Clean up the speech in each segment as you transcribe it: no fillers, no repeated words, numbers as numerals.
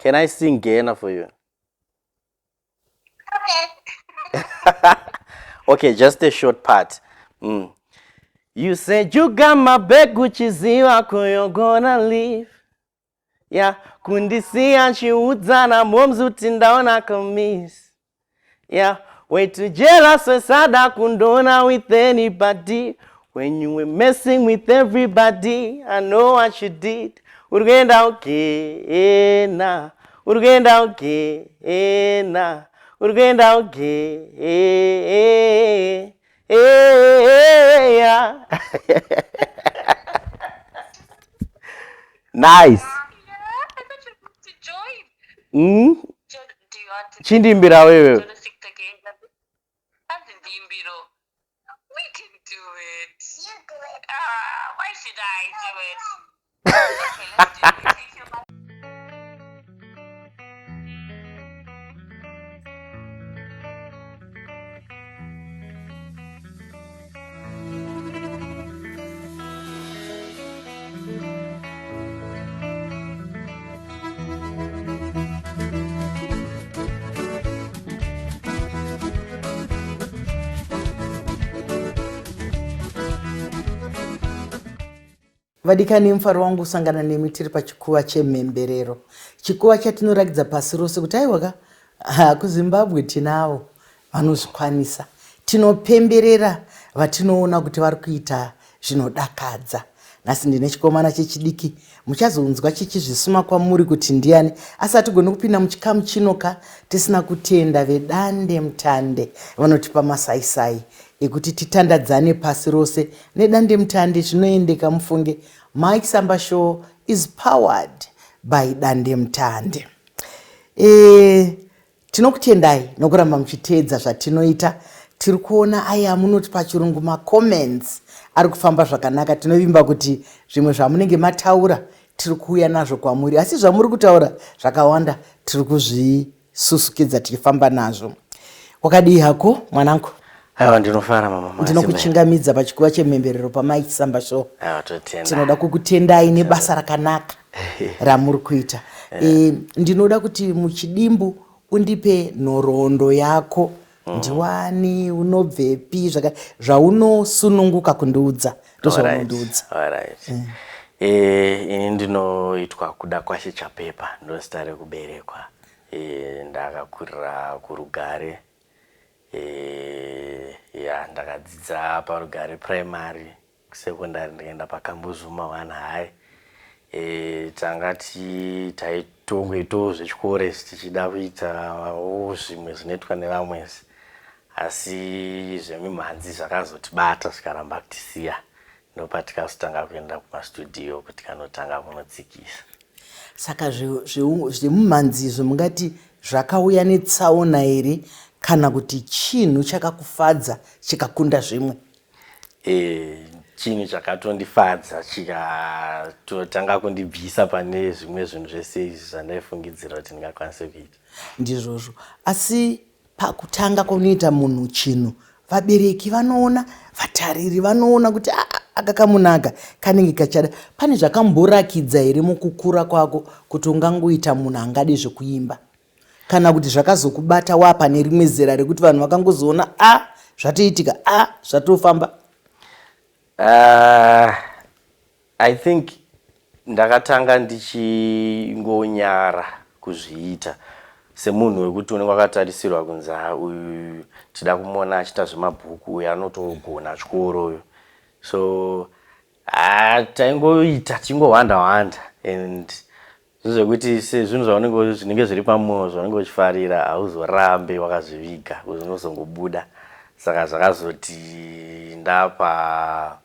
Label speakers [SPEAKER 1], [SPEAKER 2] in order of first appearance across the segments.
[SPEAKER 1] Can I sing Gena for you?
[SPEAKER 2] Okay.
[SPEAKER 1] Okay, just a short part. You said you got my back, Gucci wako you're gonna leave. Yeah, kundisia chiudzana moms utindaona kamis. Yeah, way too jealous so sada kundona with anybody. When you were messing with everybody, I know what you did. Urgenda okay na, urgenda okay na, urgenda okay. Yeah. Nice.
[SPEAKER 2] Yeah, I thought you wanted to join. Do you want to
[SPEAKER 1] Chindimbira wewe.
[SPEAKER 2] sing again? We can do it. You do it. Why should I do it? Okay, let's do it. Take your mind.
[SPEAKER 3] Vadikani mfaro wangu sangana nemi tiri pachikuwa chememberero. Chikuwa chatinorakidza pasi rose kuti aiwaka kuZimbabwe tinavo vanozvikwanisa. Tinopemberera vatinoona kuti vari kuita zvinodakadza. Nhasi ndine chikomana chechidiki muchazonzwa chichizvisuma kwamuri kuti ndiani, asi hatigoni kupinda muchikamu chinoka tisina kutenda vedande mutande vanotipa masaisai ekuti titandadzane pasi rose nedande mutande zvinoendeka mufunge. Mike Samba Show is powered by dande mutande. Tinokutendai nokuramba muchiteedza zvatinoita. Tiri kuona aya munoti pachirungu macomments ari kufamba zvakanaka. Tinovimba kuti zvimwe zvamunenge mataura tiri kuuya nazvo kwamuri, asi zvamuri kutaura zvakawanda tiri kuzvisusukidza tichifamba nazvo. Wakadii hako mwanangu?
[SPEAKER 1] Aiwa, ndinofara mama.
[SPEAKER 3] Ndinokuchingamidza pachikuva chememberero paMike Samba Show.
[SPEAKER 1] Aiwa, totenda.
[SPEAKER 3] Tinoda kukutendai nebasa rakanaka ramuri kuita. Ndinoda kuti muchidimbu undipe nhoroondo yako. Ndiwani, unobvepi, zvaunosununguka kundiudza. Ndozvaunondiudza.
[SPEAKER 1] Alright. Ini ndinoitwa kuda kwaShichapepa, ndozita rekuberekwa. Ndakakurira kuRugare. Ndakadzidza paRugare primary, secondary ndikaenda paKambuzuma 1 high. Tangati taitongoitawo zvechikoro tichida kuitawo zvimwe zvinoitwa nevamwezi, asi zvemimhanzi zvakazotibata zvikaramba kutisiya. Ndopatikazotanga kuenda kumastudio kuti kanotanga kunotsikisa.
[SPEAKER 3] Saka zvemumhanzi izvo mungati zvakauya netsaona here kana kuti chinhu chakakufadza chikakunda zvimwe?
[SPEAKER 1] Chinhu chakatondifadza chikatotanga kundibvisa pane zvimwe zvinhu zvese izvi zvandaifungidzira kuti ndingakwanise kuita.
[SPEAKER 3] Ndizvozvo. Asi pakutanga kunoita munhu chinhu, vabereki vanoona, vatariri vanoona kuti akakamunaka kanenge kachada. Pane zvakamborakidza here mukukura kwako kuti ungangoita munhu angade zvekuimba? Kana kuti zvakazokubata wapane rimwe zera rekuti vanhu vakangozoona zvatoitika, zvatofamba?
[SPEAKER 1] I think ndakatanga ndichingonyara kuzviita semunhu wekuti unenge wakatarisirwa kunzi uyu tida kumuona achiita zvemabhuku, uyu anotogona chikoro uyu. So taingoita tichingohwanda and zvekuti sezvinhu zvinenge zviri pamwoyo zvaunenge uchifarira hauzorambe wakazviviga, zvinozongobuda. Saka zvakazoti ndapa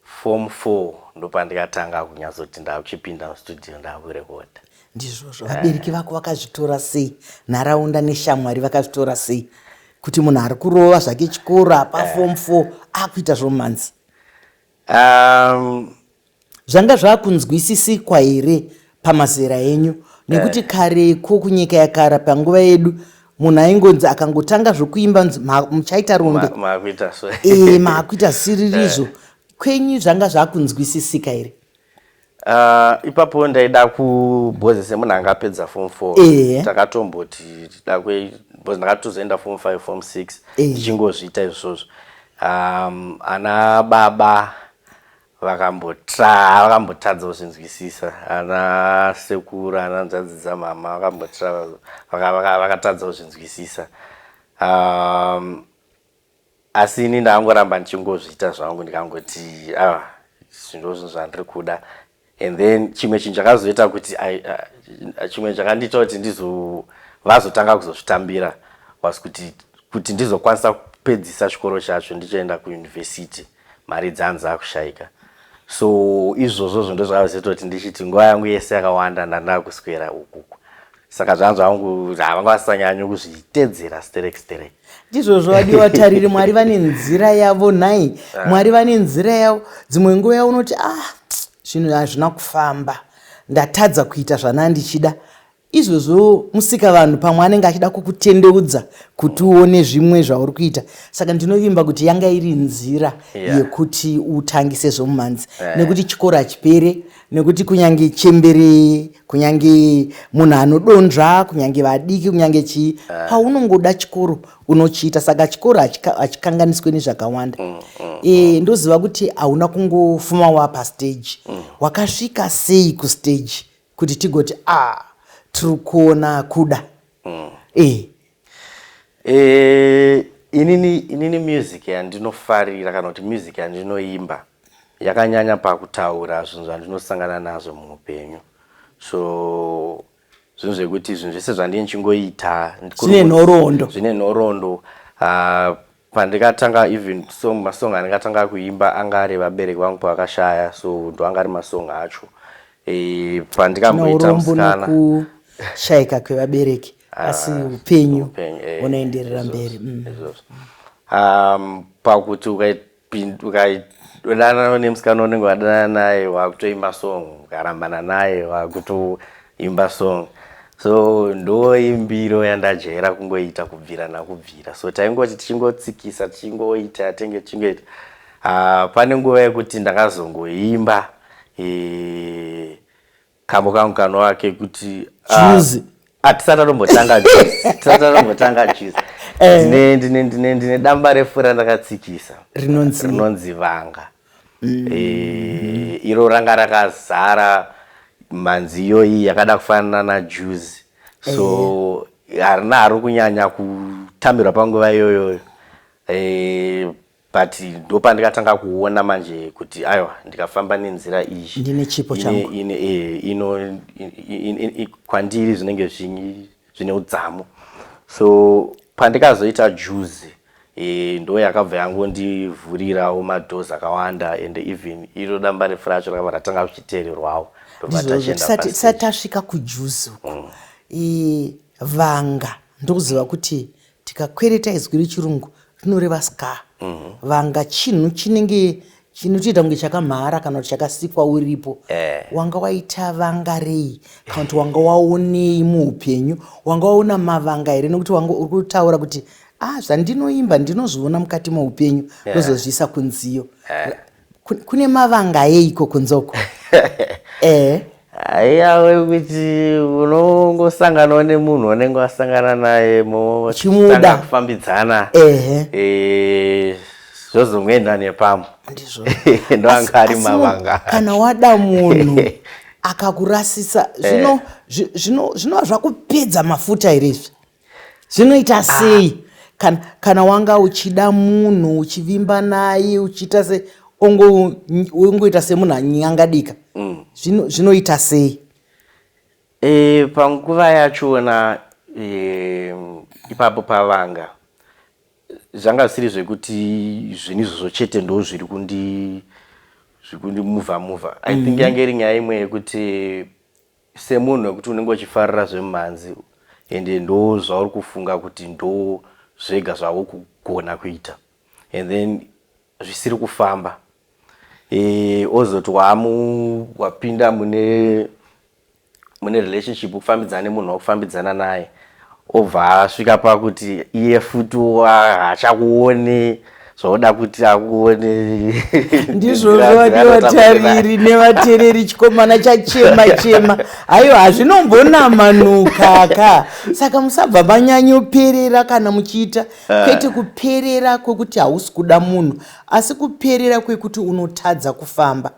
[SPEAKER 1] form 4 ndopandikatanga kunyazoti ndakuchipinda mustudio ndakurekoda.
[SPEAKER 3] Ndizvozvo. Vabereki vako vakazvitora sei? Nharaunda neshamwari vakazvitora sei kuti munhu ari kurova zvake chikoro apa form 4 akuita zvomhanzi? Zvanga zvakunzwisisikwa here pamazera enyu? Nekuti kareko kunyika yakara panguva yedu munhu aingonzi akangotanga zvokuimba muchaita rumbe, maakuita siririzvo. Kwenyu zvanga zvakunzwisisika here?
[SPEAKER 1] Ipapo ndaida kubhozi semunhu angapedza form 4 takatomboti bhozi ndakatozoenda form 5 form 6 ndichingozviita izvozvo. Ana baba vakambotadza kuzvinzwisisa, ana sekuru ana nzvadzi dzamama vakatadza kuzvinzwisisa. Asi ini ndangoramba ndichingozviita zvangu ndikangoti zvinhu zvandiri kuda. And then chimwe chinhu chakazoita kuti chimwe chakandiita kuti vazotanga kuzozvitambira was kuti ndizokwanisa kupedzisa chikoro chacho ndichoenda kuuniversity, mari dzangu dzakushayika. So izvozvo ndo zvakazoita kuti ndichiti nguva yangu yese yakawanda ndandava kuswera ukuku. Saka zvangu vangu havangavasanyanya kuzvitedzera sterek.
[SPEAKER 3] Ndizvozvo vadiwa tariri, Mwari vane nzira yavo nhai. Mwari vane nzira yavo. Dzimwe nguva unoti zvinhu hazvina kufamba, ndatadza kuita zvanandichida. Izvozvo musika vanhu pamwe anenge achida kukutendeudza kuti uone zvimwe zvauri kuita. Saka ndinovimba kuti yanga iri nzira yekuti utangise zvomumanzi, nekuti chikoro hachipere, nekuti kunyange chembere, kunyange munhu anodonzva, kunyange vadiki, kunyange chii, paunongoda chikoro unochiita. Saka chikoro hachikanganiswe nezvakawanda. Ndoziva kuti hauna kungofuma wapastage. Wakasvika sei kustage kuti tigoti tiri kuona kuda.
[SPEAKER 1] Inini music yandinofarira kana kuti music yandinoimba yakanyanya pakutaura zvinhu zvandinosangana nazvo muupenyu. So zvinhu zvekuti zvinhu zvese zvandine chingoita zvine nhoroondo. Pandikatanga even masong andikatanga kuimba anga ari vabereki vangu pavakashaya, so ndo anga ari masong acho. Pandikamboita musikana
[SPEAKER 3] kushayika kwevabereki asi upenyu unaenderera mberi.
[SPEAKER 1] Pakuti ukaidana nemusikana unenge wadana naye wakutoimba song, ukarambana naye wakutoimba song. So ndo imbiro yandajaira kungoita kubvira nakubvira. So taingoti tichingotsikisa tichingoita tenge tichingoita. Pane nguva yekuti ndakazongoimba kambo kangu kanowake kuti tisati tombotanga juice. Ndine damba refu randakatsikisa rinonzi Vanga. Iro ranga rakazara manzi iyoyi yakada kufanana najuice. So harina haro kunyanya kutambirwa panguva iyoyo. But ndo pandikatanga kuona manje kuti aiwa ndikafamba nenzira iyi
[SPEAKER 3] ndine chipo changu
[SPEAKER 1] kwandiri zvinenge zvine udzamu. So pandikazoita juice ndo yakabva yangondivhurirawo madhozi akawanda, and even iro damba refu racho rakabva ratanga kuchiteererwawo.
[SPEAKER 3] Tisati tasvika kujuice Vanga ndokuziva kuti tikakwereta izwi rechirungu rinoreva ska. Vanga chinhu chinenge chinotiita kunge chakamhara kana kuti chakasikwa uripo. Wanga waita vanga rei kana kuti wanga waonei muupenyu? Wanga waona mavanga here? Nekuti wanga uri kutaura kuti zvandinoimba ndinozviona mukati muupenyu ndozozviisa kunziyo. Kune mavanga eiko kunzoko?
[SPEAKER 1] Aiyawe kuti unongosanganawo nemunhu unenge wasangana naye
[SPEAKER 3] chimuda
[SPEAKER 1] kufambidzana zvozomwenda nepamo
[SPEAKER 3] ndizvo
[SPEAKER 1] ndo anga ari mavanga.
[SPEAKER 3] Kana wada munhu akakurasisa zvinova zvakupedza mafuta here? Zvinoita sei kana wanga uchida munhu uchivimba naye uchiita se ongoita semunhu anyangadika? Zvinoita sei?
[SPEAKER 1] Panguva yachona ipapo pavanga zvanga zvisiri zvekuti zvinhu izvozvo chete ndo zviri kundimuvha. I think yange iri nyaya imwe yekuti semunhu wekuti unenge uchifarira zvemumhanzi ende ndo zvauri kufunga kuti ndo zvega zvavo kugona kuita, and then zvisiri kufamba. Ozoti wapinda mune relationship kufambidzana nemunhu wakufambidzana naye, obva asvika pakuti iye futi hachakuoni, zvoda kuti akuone
[SPEAKER 3] ndizvo zvavativatariri nevatereri chikomana chachema aiwa hazvinombonamanuka ka saka musabva manyanyoperera kana muchiita kwete kuperera kwekuti hausi kuda munhu asi kuperera kwekuti unotadza kufamba.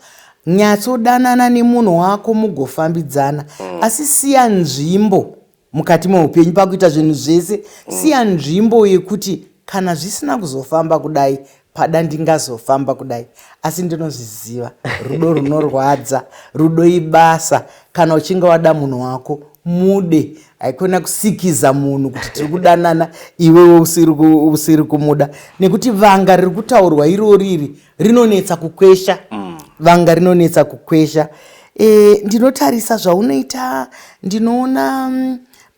[SPEAKER 3] Nyatsodanana nemunhu wako mugofambidzana asi siya nzvimbo mukati meupenyu pakuita zvinhu zvese. Siya nzvimbo yekuti kana zvisina kuzofamba kudai pada ndingazofamba kudai. Asi ndinozviziva rudo runorwadza, rudo ibasa. Kana uchinge wada munhu wako mude, haikona kusikiza munhu kuti tiri kudanana iwewe usiri kumuda, nekuti vanga riri kutaurwa iroriri rinonetsa kukwesha. Vanga rinonetsa kukwesha. Ndinotarisa zvaunoita, ndinoona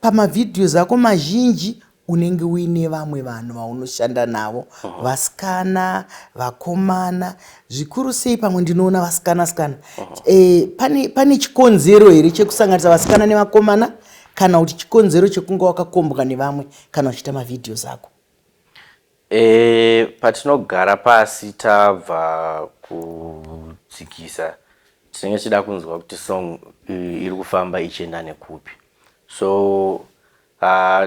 [SPEAKER 3] pamavhidhiyo zako mazhinji unenge uine vamwe vanhu vaunoshanda navo, vasikana, vakomana, zvikuru sei pamwe ndinoona vasikana. Pane chikonzero here chekusanganisa vasikana nevakomana kana kuti chikonzero chekunge wakakombwa nevamwe kana uchiita mavhidhiyo zako?
[SPEAKER 1] Patinogara pasi tabva kudzikisa tinenge tichida kunzwa kuti song iri kufamba ichienda nekupi. So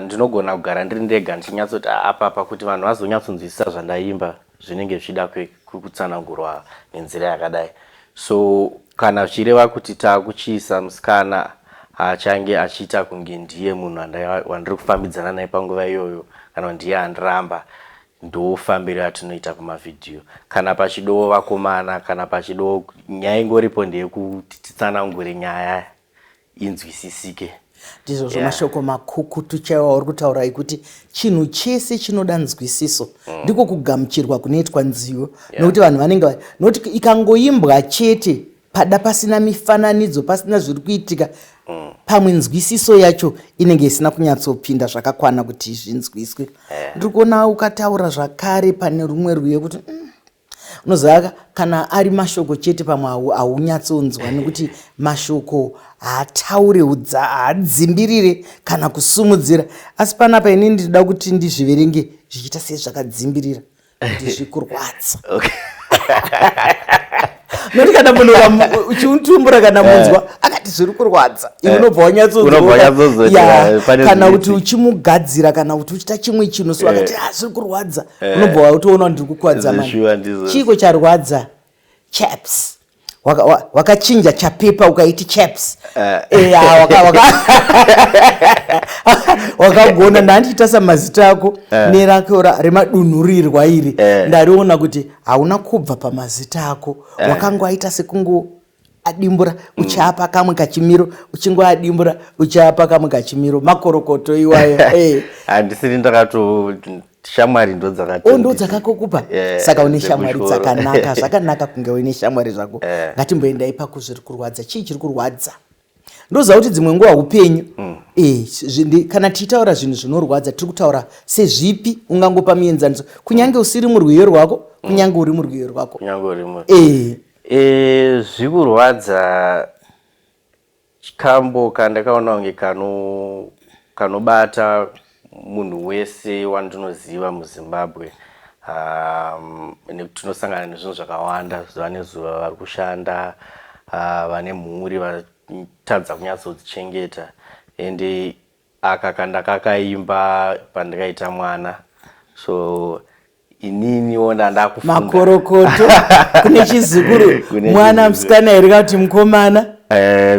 [SPEAKER 1] ndinogona kugara ndiri ndega ndichinyatsoti apa kuti vanhu vazonyatsonzwisisa zvandaimba zvinenge zvichida kutsanangurwa nenzira yakadai. So kana zvichireva kuti taakuchiisa musikana achange achiita kunge ndiye munhu wandiri kufambidzana naye panguva iyoyo kana ndiye andiramba, ndofambiro yatinoita pamavhidhiyo. Kana pachidowo vakomana, kana pachidowo nyaya ingoripo ndeyekuti titsanangure nyaya inzwisisike.
[SPEAKER 3] Ndizvo zvemashoko makukutu chaiwo uri kutaura ikuti chinhu chese chinoda nzwisiso ndiko kugamuchirwa kunoitwa nziyo. Nokuti vanhu vanenge nokuti ikangoimbwa chete pada pasina mifananidzo, pasina zviri kuitika, pamwe nzwisiso yacho inenge isina kunyatsopinda zvakakwana kuti zvinzwiswe. Ndiri kuona ukataura zvakare pane rumwe rwiyo kuti unoziva kana ari mashoko chete pamwe haunyatsonzwa, nekuti mashoko haataure hadzimbirire kana kusumudzira. Asi panapa ini ndinoda kuti ndizviverenge zvichiita sei zvakadzimbirira kuti zvikurwadza. Noti kana munhu uchiutumbura kana munzwa akati zviri kurwadza, iwe unobva wanyatsonzwa. Kana kuti uchimugadzira kana kuti uchiita chimwe chinhu so akati zviri kurwadza, unobva watoona ndiri kukwadza mani. Chiko charwadza? Chaps. Wakachinja chapepa ukaiti chaps. Wakagona ndandiita samazita ako nerako remadunhurirwa iri, ndariona kuti hauna kubva pamazita ako. Wakanga waita sekungo adimbura uchapa kamwe kachimiro, uchingo adimbura uchapa kamwe kachimiro. Makorokoto iwayo.
[SPEAKER 1] Handisiri ndakato shamwari ndo
[SPEAKER 3] dzakakupa. Saka une shamwari dzakanaka. Zvakanaka kunge une shamwari zvako. Ngatimboendai pakuzviri kurwadza. Chii chiri kurwadza? Ndoziva kuti dzimwe nguva upenyu kana tichitaura zvinhu zvinorwadza tiri kutaura sezvipi, ungangopa muenzaniso kunyange usiri murwiyo rwako, kunyange uri murwiyo rwako.
[SPEAKER 1] Zvikurwadza chikambo kandakaona kunge kanobata munhu wese wandinoziva muZimbabwe. Nekuti tinosangana nezvinhu zvakawanda zuva nezuva, vari kushanda, vane mhuri, vatadza kunyatsodzichengeta. Ende aka kandakakaimba pandakaita mwana. So inini ona ndakufunda
[SPEAKER 3] makorokoto. Kune chizukuru mwana musikana here kana kuti mukomana?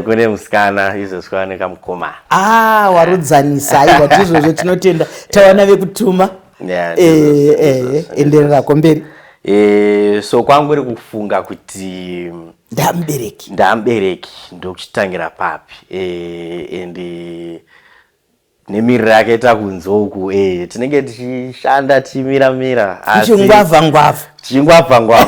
[SPEAKER 1] Kune musikana izoswa nekamukomana.
[SPEAKER 3] Warudzanisa. Aiwa ndizvozvo tinotenda tawana vekutuma. Enderera komberi.
[SPEAKER 1] So kwangu iri kufunga kuti ndamubereki ndokuchitangira papi. Ende nemiriro yakaita kunzo uku tinenge tichishanda tichimira tichingwavha.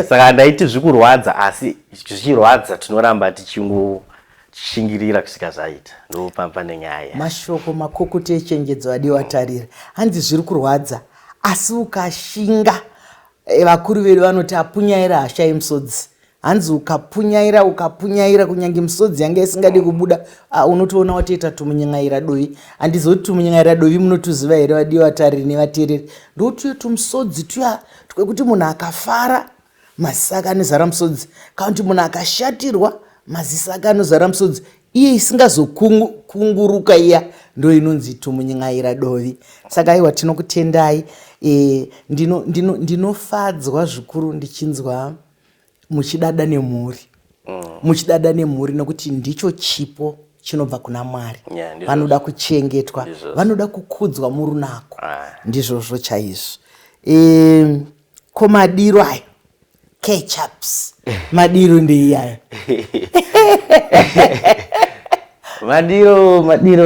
[SPEAKER 1] Saka ndaiti zvikurwadza, asi zvichirwadza tinoramba tichingoshingirira kusvika zvaita. Ndopamba nenyaya.
[SPEAKER 3] Mashoko makukutu echenjedzo adiwatarira. Hanzi zviri kurwadza asi ukashinga, vakuru vedu vanoti apunyaira hasha yemusodzi. hanzi ukapunyaira kunyange misodzi yanga isingadi kubuda unotoona watoita tumunyang'aira dovi. Handizoti tumunyang'aira dovi munotuziva here vadiwa vatariri nevateereri. Ndotuyo tumusodzi tuya twekuti munhu akafara maziso ake anozara musodzi, kana kuti munhu akashatirwa maziso ake anozara musodzi, iye isingazokunguruka iya ndo inonzi tumunyang'aira dovi. Saka aiwa tinokutendai. Ndinofadzwa zvikuru ndichinzwa muchidada nemhuri. Muchidada nemhuri nokuti ndicho chipo chinobva kuna Mwari. Vanoda kuchengetwa, vanoda kukudzwa murunako. Ndizvozvo chaizvo. Ko madiro ayo ketchups madiro ndeiyayo.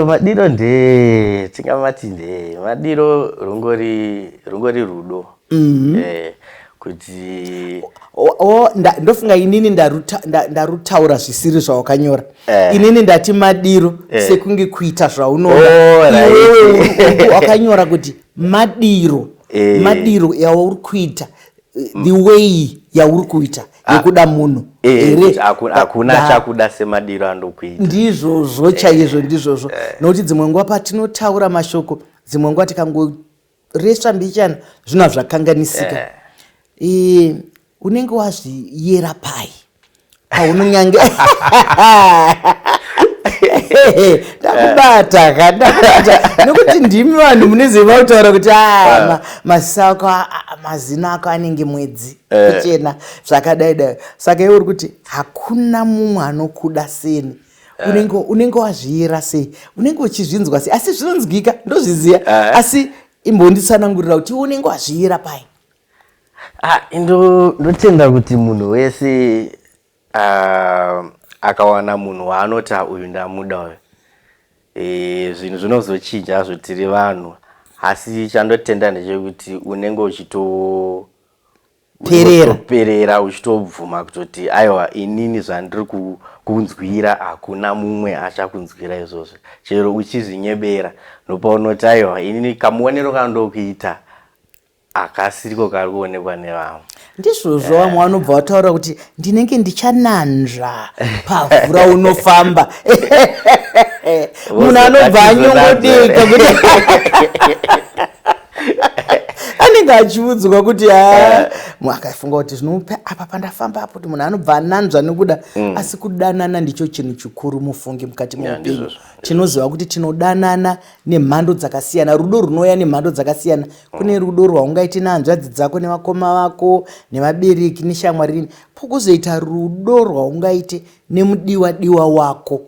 [SPEAKER 1] madiro nde tingamati nde madiro rungori rudo. Kuti
[SPEAKER 3] ndofunga inini ndarutaura zvisiri zvawakanyora. Inini ndati madiro sekunge kuita zvaunoona. Wakanyora kuti madiro yauri kuita, the way yauri kuita yekuda munhu.
[SPEAKER 1] Hakuna chakuda semadiro andokuita.
[SPEAKER 3] Ndizvozvo chaizvo, ndizvozvo. Nokuti dzimwe nguva patinotaura mashoko, dzimwe nguva tikangoresva mbichana zvina zvakanganisika. Unenge wazviyera pai paunonyange ndakubata nekuti ndimi vanhu munoziva kutaura kuti mazino ako anenge mwedzi kuchena zvakadaidai. Saka iwe uri kuti hakuna mumwe anokuda seni. Unenge wazviyera sei, unenge uchizvinzwa sei, asi zvinonzwika ndozviziva, asi imbonditsanangurira kuti unenge wazviyera pai.
[SPEAKER 1] Ndotenda kuti munhu wese akawana munhu waanoti uyu ndamuda uyu, zvinhu zvinozochinja zvo tiri vanhu, asi chandotenda ndechekuti unenge uchitoperera uchitobvuma kutoti aiwa inini zvandiri kunzwira hakuna mumwe achakunzwira izvozvo, chero uchizvinyebera ndopaunoti aiwa inini kamuonero kandokuita akasiriko kari kuonekwa nevamwe.
[SPEAKER 3] Ndizvozvo vamwe vanobva vataura kuti ndinenge ndichananzva pavhu raunofamba. Munhu anobva anyongodeka kuti anenge achiudzwa kuti akafunga kuti zvinopa apa pandafamba apo, kuti munhu anobva ananzva nekuda. Asi kudanana ndicho chinhu chikuru mufungi mukati muupenyu. Tinoziva kuti tinodanana nemhando dzakasiyana, rudo runouya nemhando dzakasiyana. Kune rudo rwaungaita nehanzvadzi dzako nevakoma vako nevabereki neshamwari, pokuzoita rudo rwaungaite nemudiwa wako.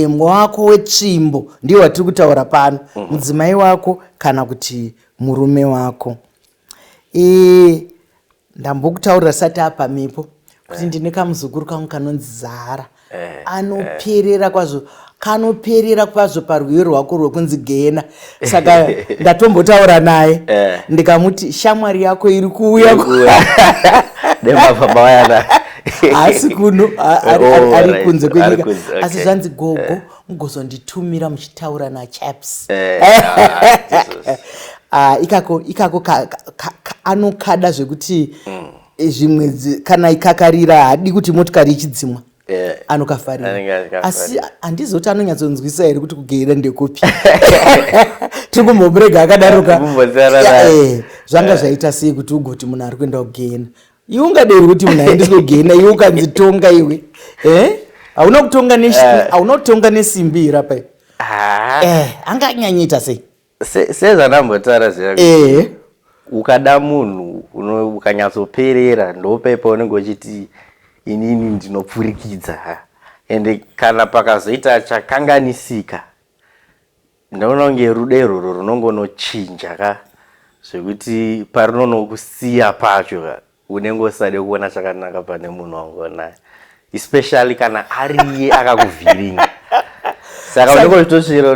[SPEAKER 3] Mwa wako wetsvimbo ndiye watiri kutaura pano, mudzimai wako kana kuti murume wako. Ndambokutaurira sati apa mipo kuti ndine kamuzukuru kangu kanonzi Zara. Anoperera kwazvo, kanoperera kwazvo parwiyo rwako rwekunzi Gena. Saka ndatombotaura naye ndikamuti shamwari yako iri kuuya asi kuno ari kunze kwenyika. Asi zvanzi gogo mugozonditumira muchitaura nachaps. Ikako anokada zvekuti zvimwe kana ikakarira hadi kuti motikari ichidzimwa anokafarira. Asi handizoti anonyatsonzwisa here kuti kugeira ndekopi. Tiri kumbomurega akadaroka. Zvanga zvaita sei kuti ugoti munhu ari kuenda kugena. Iwe ungadei kuti munhu aendeswe kugena, iwe ukanzitonga iwe. Hauna kutonga nesimbi irapa. Anganyanyaita sei?
[SPEAKER 1] Sezvanambotaura zviya, ukada munhu ukanyatsoperera ndopepa unenge uchiti inini ndinopfurikidza. Ende kana pakazoita chakanganisika, ndaona kunge rudo irworwo runongonochinja zvekuti parinonokusiya pacho unenge usade kuona chakanaka pane munhu wangonaye, especially kana ariye akakuvhiringa. Saka unenge uchitosvira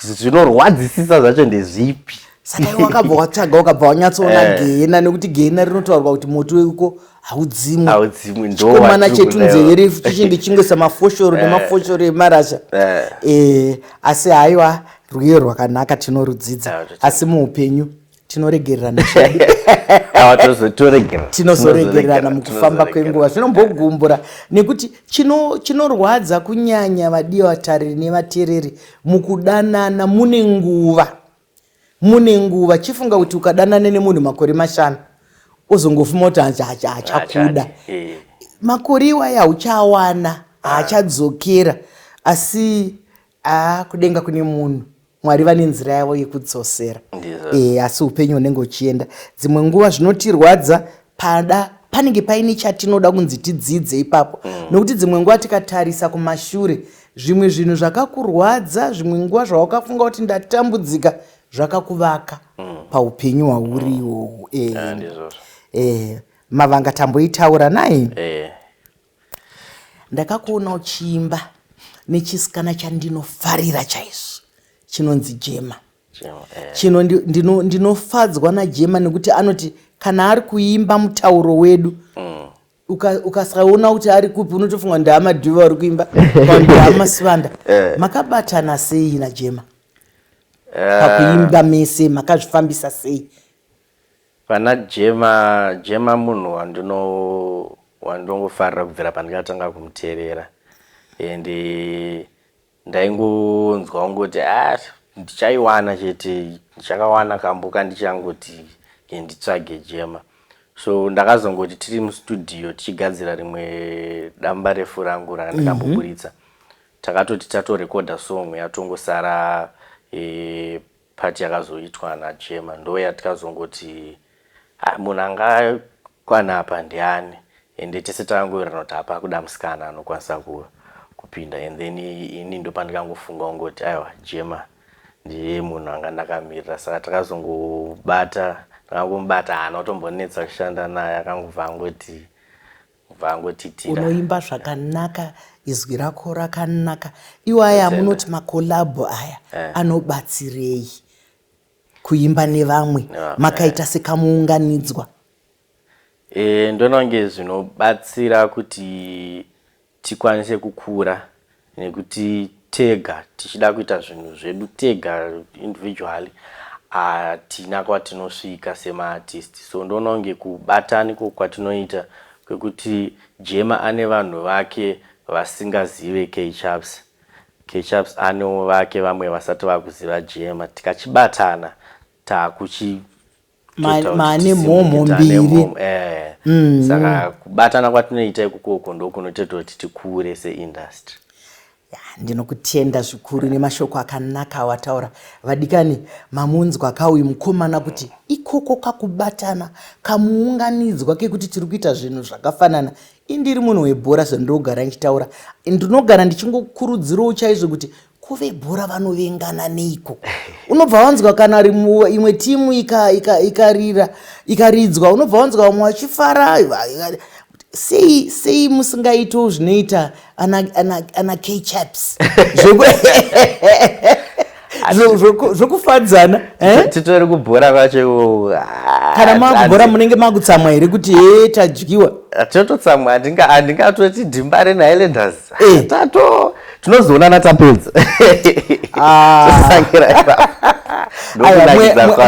[SPEAKER 1] zvinorwadzisisa zvacho ndezvipi.
[SPEAKER 3] Saka wakabva watsvaga wakabva wanyatsoona Gena, nekuti Gena rinotaurwa kuti moto weko haudzimwi. Chikomana chetunzevere chichinge chingesa mafoshoro nemafoshoro emarasha. Asi haiwa rwiyo rwakanaka tinorudzidza, asi muupenyu tinoregererana. tinozoregererana mukufamba kwenguva. Zvinombogumbura nekuti chinorwadza kunyanya vadiwa vatariri nevateereri mukudanana mune nguva. Chifunga kuti ukadanana nemunhu makore 5 uzongofuma kuti achakuda, makore iwaya hauchawana, haachadzokera. Asi kudenga kune munhu, Mwari vane nzira yavo yekudzosera. Asi upenyu unenge uchienda. Dzimwe nguva zvinotirwadza panenge paine chatinoda kunzi tidzidze ipapo. Nokuti dzimwe nguva tikatarisa kumashure, zvimwe zvinhu zvakakurwadza, zvimwe nguva zvawakafunga kuti ndatambudzika, zvakakuvaka paupenyu hwauriwo. Mavanga tamboitaura naye. Ndakakuona uchiimba nechisikana chandinofarira chaizvo, chinonzi Jema. Chino ndinofadzwa naJema nekuti anoti kana ari kuimba mutauro wedu, ukasaona kuti ari kupi unotofunga ndaamadhiva ari kuimba kana ndaamasivanda. Makabatana sei naJema pakuimba mese? Makazvifambisa sei?
[SPEAKER 1] Pana Jema munhu wandinongofarira kubvira pandakatanga kumuteerera, ende ndaingonzwa ungoti ndichaiwana chete, ndichakawana kambuka ndichangoti nditsvage Jema. So ndakazongoti tiri mustudio tichigadzira rimwe damba refu rangu randakamboburitsa, takatoti tatorekodha song yatongosara pati yakazoitwa naJema. Ndo yatikazongoti munhu angakwana apa ndiani, ende tese takangowirirana kuti apa kuda musikana anokwanisa kupinda. And then ini ndo pandikangofunga ungoti aiwa Jema ndiye munhu anga ndakamirira. Saka takazongomubata haana kutombonetsa kushanda naye, akangobva angoti tira.
[SPEAKER 3] Unoimba zvakanaka, izwi rako rakanaka. Iwaya munoti makolabho aya anobatsirei kuimba nevamwe? Makaita sekamuunganidzwa.
[SPEAKER 1] Ndononge zvinobatsira kuti tikwanise kukura, nekuti tega tichida kuita zvinhu zvedu tega individually hatina kwatinosvika semaartist. So ndononge kubatani kwatinoita kwekuti Jema ane vanhu vake vasingazive K-Chaps, K-Chaps anewo vake vamwe vasati vakuziva Jema. Tikachibatana
[SPEAKER 3] mane mhomho mbiri.
[SPEAKER 1] Saka kubatana kwatinoita ikoko ndokunoita kuti tikure seindustry.
[SPEAKER 3] Ndinokutenda zvikuru nemashoko akanaka awataura. Vadikani, mamunzwa kauyu mukomana kuti ikoko kakubatana kamuunganidzwa kekuti tiri kuita zvinhu zvakafanana. Indiri munhu webhora zvandinogara ndichitaura, ndinogara ndichingokurudzirawo chaizvo kuti kuve bhora vanovengana neiko. Unobva wanzwa kana imwe timu ikaridzwa, unobva wanzwa vamwe vachifara. Sei musingaito zvinoita ana K-Chaps zvokufadzana?
[SPEAKER 1] Titori kubhora kwacho,
[SPEAKER 3] kana makubhora munenge makutsamwa here kuti tadyiwa?
[SPEAKER 1] Tototsamwa, handingatoti dhimba reNhighlanders tinozoonana tapedza.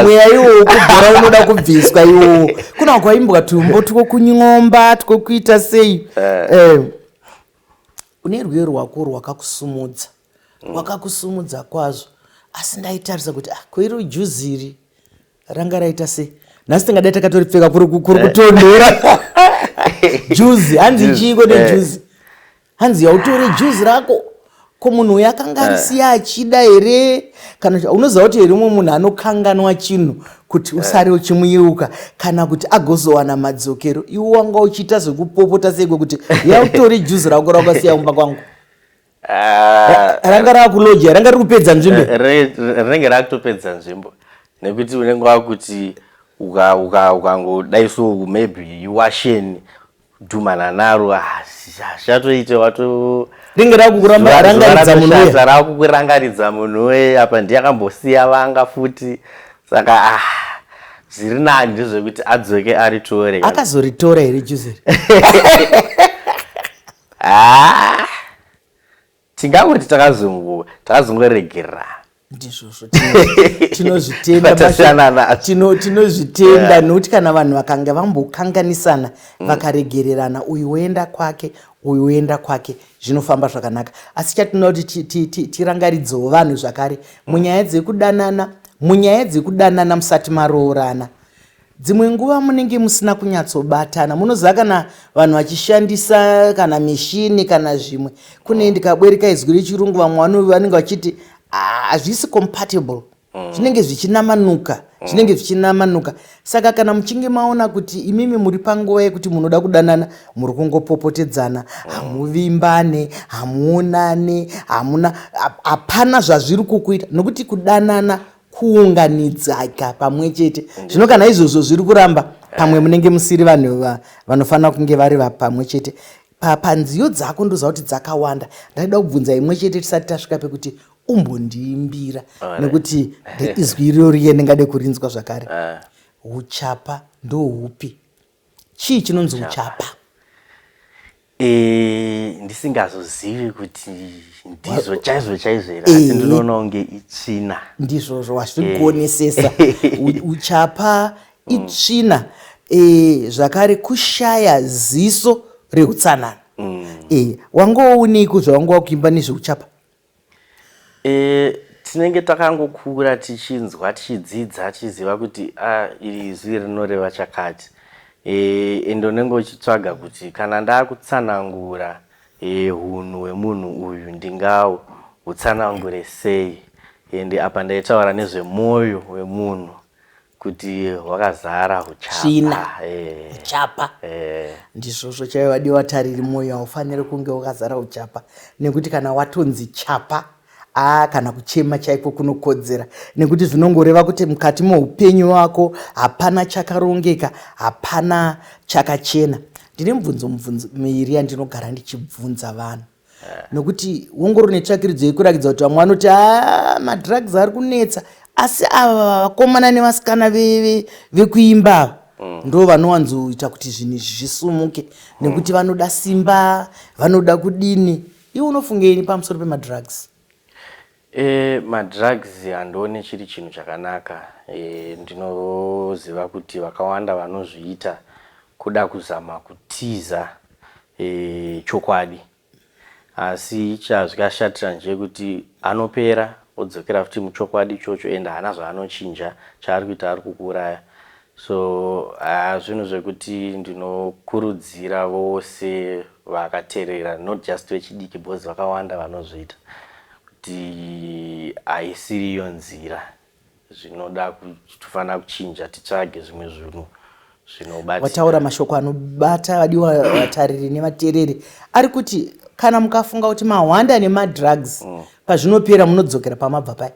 [SPEAKER 1] Mweya
[SPEAKER 3] iwo kubhora unoda kubviswa iwo. Kuna kwaimbwa tumbo twokunyomba twokuita sei. Une rwiyo rwako rwakakusumudza, wakakusumudza kwazvo, asi ndaitarisa kuti koiro juziri ranga raita sei. Nhasi tingadai takatoripfeka kuri kutondora. Juzi hanzi chiko nejuzi, hanzi yautore juzi rako ko munhu uyu akanga arisiya achida here? Kana unoziva kuti here umwe munhu anokanganwa chinhu kuti usare uchimuyeuka kana kuti agozowana madzokero. Iwe wanga uchiita zvekupopota sei kwekuti yautore juzi rako rakasiya kumba kwangu? Ranga rakuloja, ranga riri kupedza nzvimbo?
[SPEAKER 1] Rinenge rakutopedza nzvimbo, nekuti unenge wakuti ukangodaiso maybe iwasheni dhumana naro chatoite wato
[SPEAKER 3] ringe rakukurangaridza munhu uye.
[SPEAKER 1] Rakukurangaridza munhu uye, apa ndiye akambosiya vanga futi. Saka zviri nani ndezvekuti adzoke aritore.
[SPEAKER 3] Akazoritora here juzeri?
[SPEAKER 1] Tingangoti takazongoregerera
[SPEAKER 3] ndizvozvo tinozvitenda
[SPEAKER 1] Vatasiyana nacho.
[SPEAKER 3] tinozvitenda nokuti kana vanhu vakanga vambokanganisana vakaregererana uyu woenda kwake uyu woenda kwake zvinofamba zvakanaka. Asi chatinoda kuti tirangaridzewo vanhu zvakare munyaya dzekudanana musati maroorana. Dzimwe nguva munenge musina kunyatsobatana, munoziva kana vanhu vachishandisa kana mishini kana zvimwe, kune ndikabwereka izwi rechirungu vamwe vanenge vachiti hazvisi compatible, zvinenge zvichinamanuka. Saka kana muchinge maona kuti imimi muri panguva yekuti munoda kudanana, muri kungopopotedzana, hamuvimbane, hamuonane, hapana zvazviri kukuita, nokuti kudanana kuunganidzaka pamwe chete. Zvino kana izvozvo zviri kuramba, pamwe munenge musiri vanhu vanofanira kunge vari pamwe chete. Panziyo dzako ndoziva kuti dzakawanda. Ndaida kubvunza imwe chete tisati tasvika pekuti umbondiimbira, nekuti izwi iroriye ndingade kurinzwa zvakare. Uchapa ndohupi? Chii chinonzi uchapa?
[SPEAKER 1] Ndisingazozivi kuti ndizvo chaizvo here, asi ndinoona kunge itsvina.
[SPEAKER 3] Ndizvozvo wazvikuonesesa. Uchapa itsvina, zvakare kushaya ziso reutsanana. Wangooniko zvawanga kuimba nezveuchapa?
[SPEAKER 1] Tinenge takangokura tichinzwa, tichidzidza, tichiziva kuti iri zwi rinoreva chakati. Ende unenge uchitsvaga kuti kana ndakutsanangura hunhu hwemunhu uyu ndingahutsanangure sei. Ende apa ndaitaura nezvemwoyo wemunhu kuti hwakazara
[SPEAKER 3] uchapa. Ndizvozvo chaivadiwa tariri, mwoyo haufaniri kunge wakazara uchapa, nekuti kana watonzi chapa kana kuchema chaiko kunokodzera, nekuti zvinongoreva kuti mukati meupenyu wako hapana chakarongeka, hapana chakachena. Ndine mibvunzo miviri yandinogara ndichibvunza vanhu, nokuti wongori netsvakiridzo yekurakidza kuti vamwe vanoti madrugs ari kunetsa, asi ava vakomana nevasikana vekuimba ndo vanowanzoita kuti zvinhu izvi zvisumuke, nekuti vanoda simba, vanoda kudini. Iwe unofungei pamusoro pemadrugs?
[SPEAKER 1] Madrugs handioni chiri chinhu chakanaka. Ndinoziva kuti vakawanda vanozviita kuda kuzama kutiza chokwadi, asi chazvikashatira nje kuti anopera odzokera futi muchokwadi ichocho, ende hana zvaanochinja, chaari kuita ari kukuuraya. So zvinhu zvekuti ndinokurudzira vose vakateerera, not just vechidiki, because vakawanda vanozviita, kuti haisiriyo nzira. Zvinoda tofanira kuchinja, titsvage zvimwe zvinhu zvinobatsira.
[SPEAKER 3] Wataura mashoko anobata vadiwa vatariri nevateereri, ari kuti kana mukafunga kuti mahwanda nemadrugs pazvinopera munodzokera pamabva pai,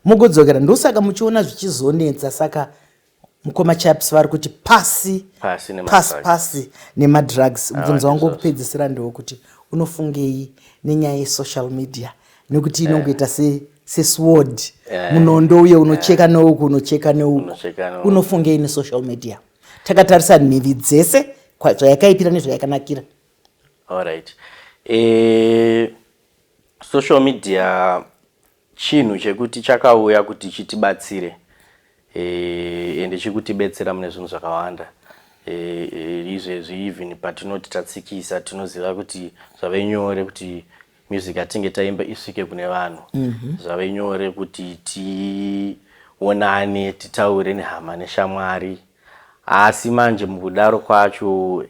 [SPEAKER 3] mugodzokera. Ndosaka muchiona zvichizonetsa. Saka mukoma chaps vari kuti pasi nemadrugs. Mubvunzo wangu wokupedzisira ndewekuti unofungei nenyaya yesocial media, nekuti inongoita sesword, munondo uye unocheka neuku unocheka neuku. Unofungei nesocial media? Takatarisa nhivi dzese zvayakaipira nezvayakanakira.
[SPEAKER 1] Alright. Social media chinhu chekuti chakauya kuti chitibatsire, ende chikutibetsera mune zvinhu zvakawanda. Izvezvi even patinoti tatsikisa, tinoziva kuti zvave nyore kuti music yatinge taimba isvike kune vanhu. Zvave nyore kuti tionane, titaure nehama neshamwari. Asi manje mukudaro kwacho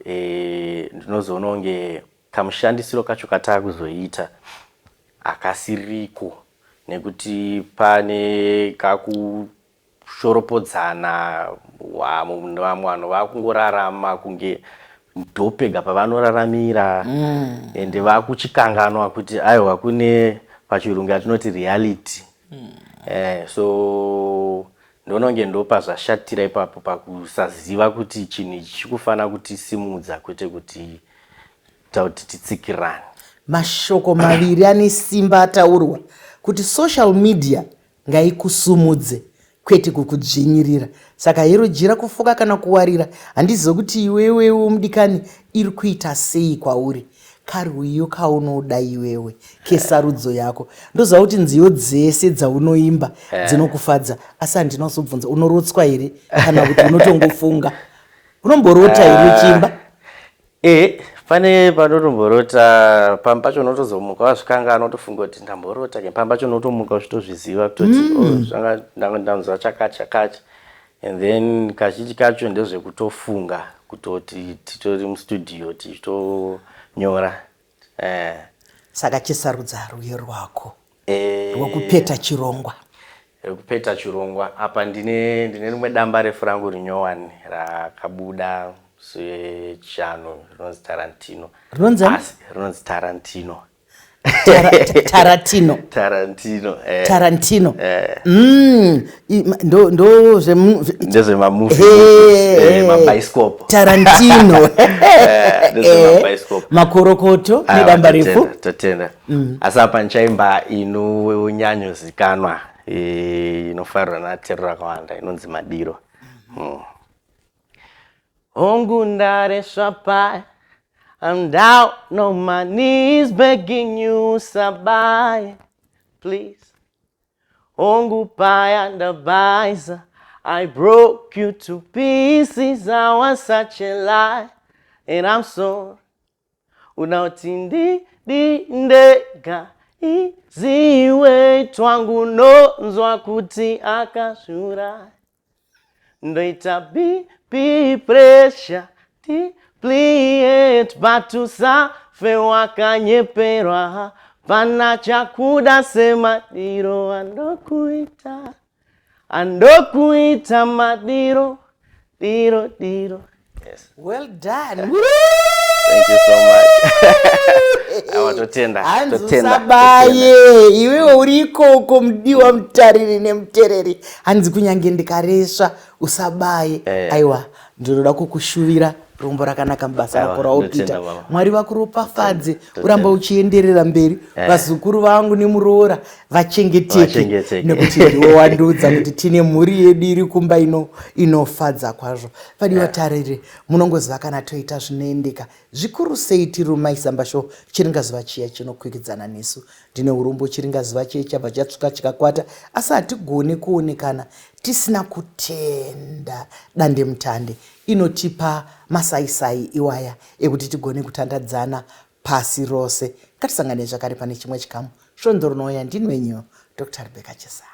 [SPEAKER 1] ndinozoona kunge kamushandisiro kacho kataakuzoita akasiriko, nekuti pane kakushoropodzana. Vamwe vanhu vakungorarama kunge ndopega pavanoraramira, ende vakuchikanganwa kuti aiwa kune pachirungu atinoti reality. So ndononge ndopa zvashatira ipapo, pakusaziva kuti chinhu ichi chikufanira kutisimudza kwete kuti titsikirane.
[SPEAKER 3] Mashoko maviri ane simba ataurwa kuti social media ngaikusumudze kwete kukudzvinyirira. Saka hero jira kufuka kana kuwarira, handizivi kuti iwewe mudikani iri kuita sei kwauri. karwiyo kaunoda iwewe kesarudzo yako. Ndoziva kuti nziyo dzese dzaunoimba dzinokufadza, asi handinazobvunza unorotswa here kana kuti unotongofunga? Unomborota here uchiimba?
[SPEAKER 1] Pane panotomborota, pamwe pacho unotozomuka wasvikanga anotofunga kuti ndamborota, pamwe pacho unotomuka uchitozviziva kutoti zvanga ndanzwa chakacha, and then kazhinji kacho ndezvekutofunga kutoti titori mustudio tichitonyora.
[SPEAKER 3] Saka chisarudza rwiyo rwako rwokupeta chirongwa.
[SPEAKER 1] Kupeta chirongwa apa ndine rimwe damba refu rangu rinyowani rakabuda chano rinonzi Tarantino. Rinonzi Tarantino.
[SPEAKER 3] Tarantino.
[SPEAKER 1] Tarantino.
[SPEAKER 3] Tarantino.
[SPEAKER 1] Ndezvemamovie, mabioscope.
[SPEAKER 3] Tarantino. Makorokoto nedamba refu.
[SPEAKER 1] Totenda. Asi apa ndichaimba inonyanyozikanwa inofarwa naterero akawanda inonzi Madiro. Ongundare shapai, I'm down on my knees begging you sabai, please. Ongupaya ndabaisa, I broke you to pieces, I was such a lie, and I'm sorry. Unautindi ndega iziwe twangu nozwa kuti akashura. Ndoita be pressure deeply batusafe wakanyeperwa pana chakuda sema diro andokuita madiro diro. Yes.
[SPEAKER 3] Well done.
[SPEAKER 1] Thank you so much. Awatotenda.
[SPEAKER 3] Sabaye iwe uriko mdiwa mutariri nemutereri. Hanzi kunyange ndikaresva usabaye. Aiwa ndinoda kukushuvira rombo rakanaka mubasa rako raupita. Mwari vakuropafadze uramba uchienderera mberi. Vazukuru vangu nemuroora vachengeteke nekuti ndiwo wandudza kuti tine mhuri yedu iri kumba inofadza kwazvo. Vadiwa tariri munongoziva kana toita zvinoendeka zvikuru sei tiri mumaisamba show chiringazuva chiya chinokwikwidzana nesu. Ndine urombo chiringazuva chiya chabva chatsuka chikakwata asi hatigoni kuonekana tisina kutenda dande mutande inotipa masaisai iwaya ekuti tigone kutandadzana pasi rose. Ngatisangane zvakare pane chimwe chikamu. Svonzo rinouya ndinwenyu Dr. Rebecca Chesa.